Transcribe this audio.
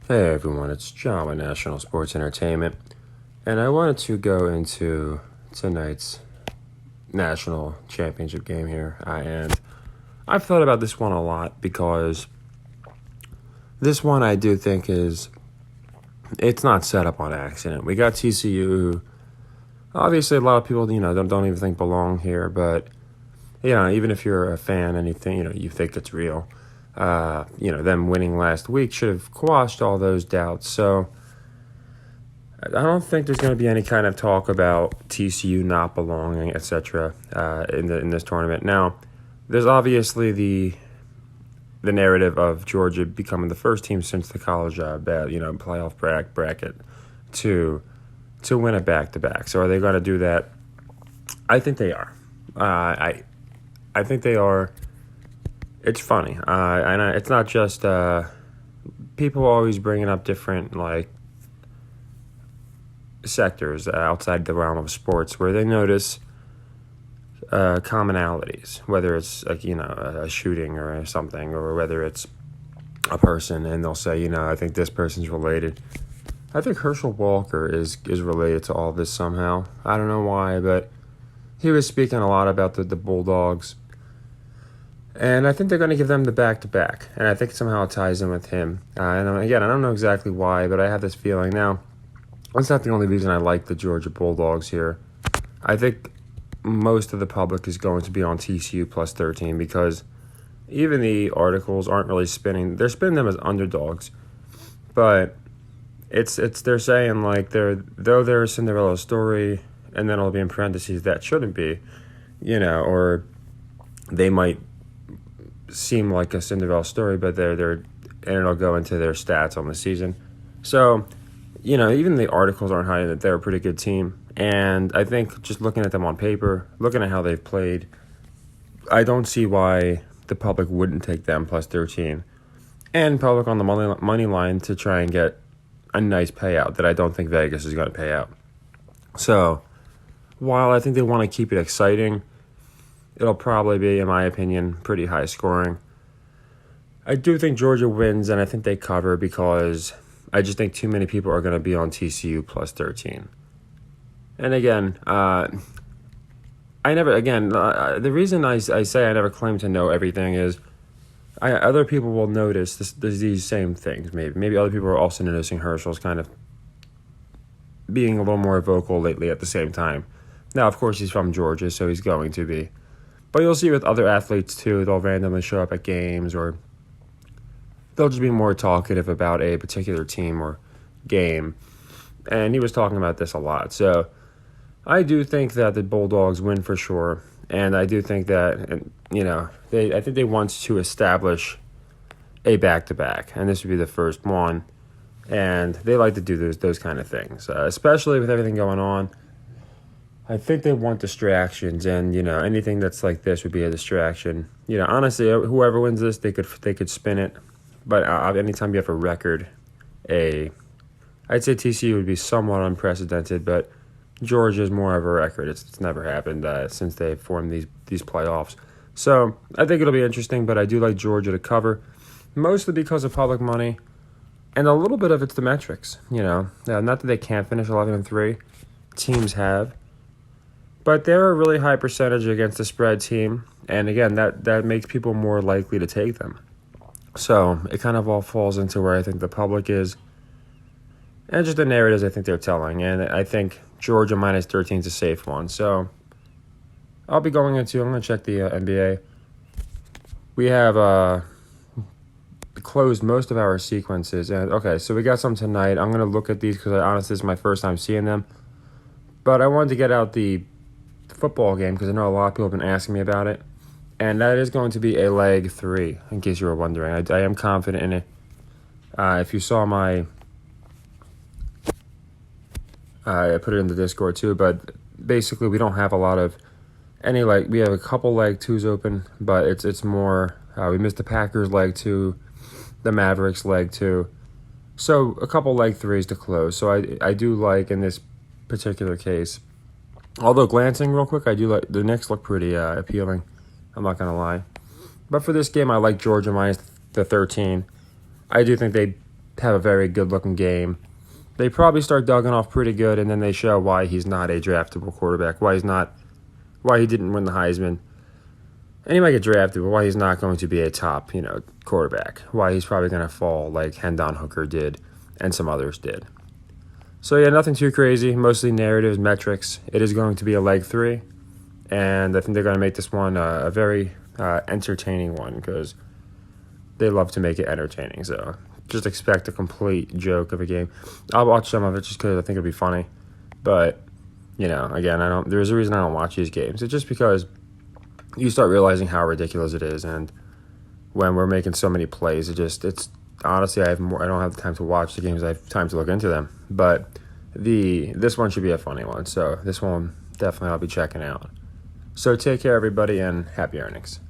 Hey everyone, it's John with National Sports Entertainment, and I wanted to go into tonight's national championship game here. And I've thought about this one a lot because this one I do think it's not set up on accident. We got TCU, who obviously a lot of people don't even think belong here, but even if you're a fan, anything you think it's real. Them winning last week should have quashed all those doubts. So I don't think there's going to be any kind of talk about TCU not belonging, etc. In this tournament. Now, there's obviously the narrative of Georgia becoming the first team since the college playoff bracket to win a back-to-back. So are they going to do that? I think they are. I think they are. It's funny, and it's not just people always bringing up different sectors outside the realm of sports where they notice commonalities, whether it's a shooting or something, or whether it's a person, and they'll say I think this person's related. I think Herschel Walker is related to all this somehow. I don't know why, but he was speaking a lot about the Bulldogs. And I think they're going to give them the back-to-back. And I think somehow it ties in with him. And again, I don't know exactly why, but I have this feeling. Now, that's not the only reason I like the Georgia Bulldogs here. I think most of the public is going to be on TCU plus 13 because even the articles aren't really spinning. They're spinning them as underdogs. But they're saying though they're a Cinderella story, and then it'll be in parentheses that shouldn't be, or they might seem like a Cinderella story, but and it'll go into their stats on the season. So, even the articles aren't hiding that they're a pretty good team. And I think just looking at them on paper, looking at how they've played, I don't see why the public wouldn't take them plus 13. And public on the money line to try and get a nice payout that I don't think Vegas is going to pay out. So, while I think they want to keep it exciting, it'll probably be, in my opinion, pretty high scoring. I do think Georgia wins, and I think they cover because I just think too many people are going to be on TCU plus 13. And again, the reason I say I never claim to know everything is other people will notice these same things. Maybe other people are also noticing Herschel's kind of being a little more vocal lately at the same time. Now, of course, he's from Georgia, so he's going to be. But you'll see with other athletes, too, they'll randomly show up at games, or they'll just be more talkative about a particular team or game. And he was talking about this a lot. So I do think that the Bulldogs win for sure. And I do think that, I think they want to establish a back-to-back. And this would be the first one. And they like to do those kind of things, especially with everything going on. I think they want distractions, and anything that's like this would be a distraction. Honestly, whoever wins this, they could spin it. But anytime you have a record, I'd say TCU would be somewhat unprecedented, but Georgia is more of a record. It's never happened since they formed these playoffs. So I think it'll be interesting, but I do like Georgia to cover, mostly because of public money, and a little bit of it's the metrics. Not that they can't finish 11-3, teams have. But they're a really high percentage against the spread team, and again, that makes people more likely to take them. So it kind of all falls into where I think the public is, and just the narratives I think they're telling. And I think Georgia minus 13 is a safe one. So I'm going to check the NBA. We have closed most of our sequences. And okay, so we got some tonight. I'm going to look at these because honestly, this is my first time seeing them. But I wanted to get out the football game because I know a lot of people have been asking me about it, and that is going to be a leg 3, in case you were wondering. I am confident in it. If you saw I put it in the Discord too, but basically we don't have a lot of we have a couple leg 2s open, but it's more, we missed the Packers leg 2, the Mavericks leg 2, so a couple leg 3s to close. So I do like in this particular case. Although glancing real quick, I do like the Knicks look pretty appealing. I'm not going to lie. But for this game, I like Georgia minus the 13. I do think they have a very good-looking game. They probably start dugging off pretty good, and then they show why he's not a draftable quarterback, why he didn't win the Heisman. And he might get drafted, but why he's not going to be a top, quarterback. Why he's probably going to fall like Hendon Hooker did and some others did. So, yeah, nothing too crazy. Mostly narratives, metrics. It is going to be a leg 3. And I think they're going to make this one a very entertaining one because they love to make it entertaining. So just expect a complete joke of a game. I'll watch some of it just because I think it'll be funny. But, again, there's a reason I don't watch these games. It's just because you start realizing how ridiculous it is. And when we're making so many plays, it's honestly, I don't have the time to watch the games. I have time to look into them. But this one should be a funny one. So this one definitely I'll be checking out. So take care, everybody, and happy earnings.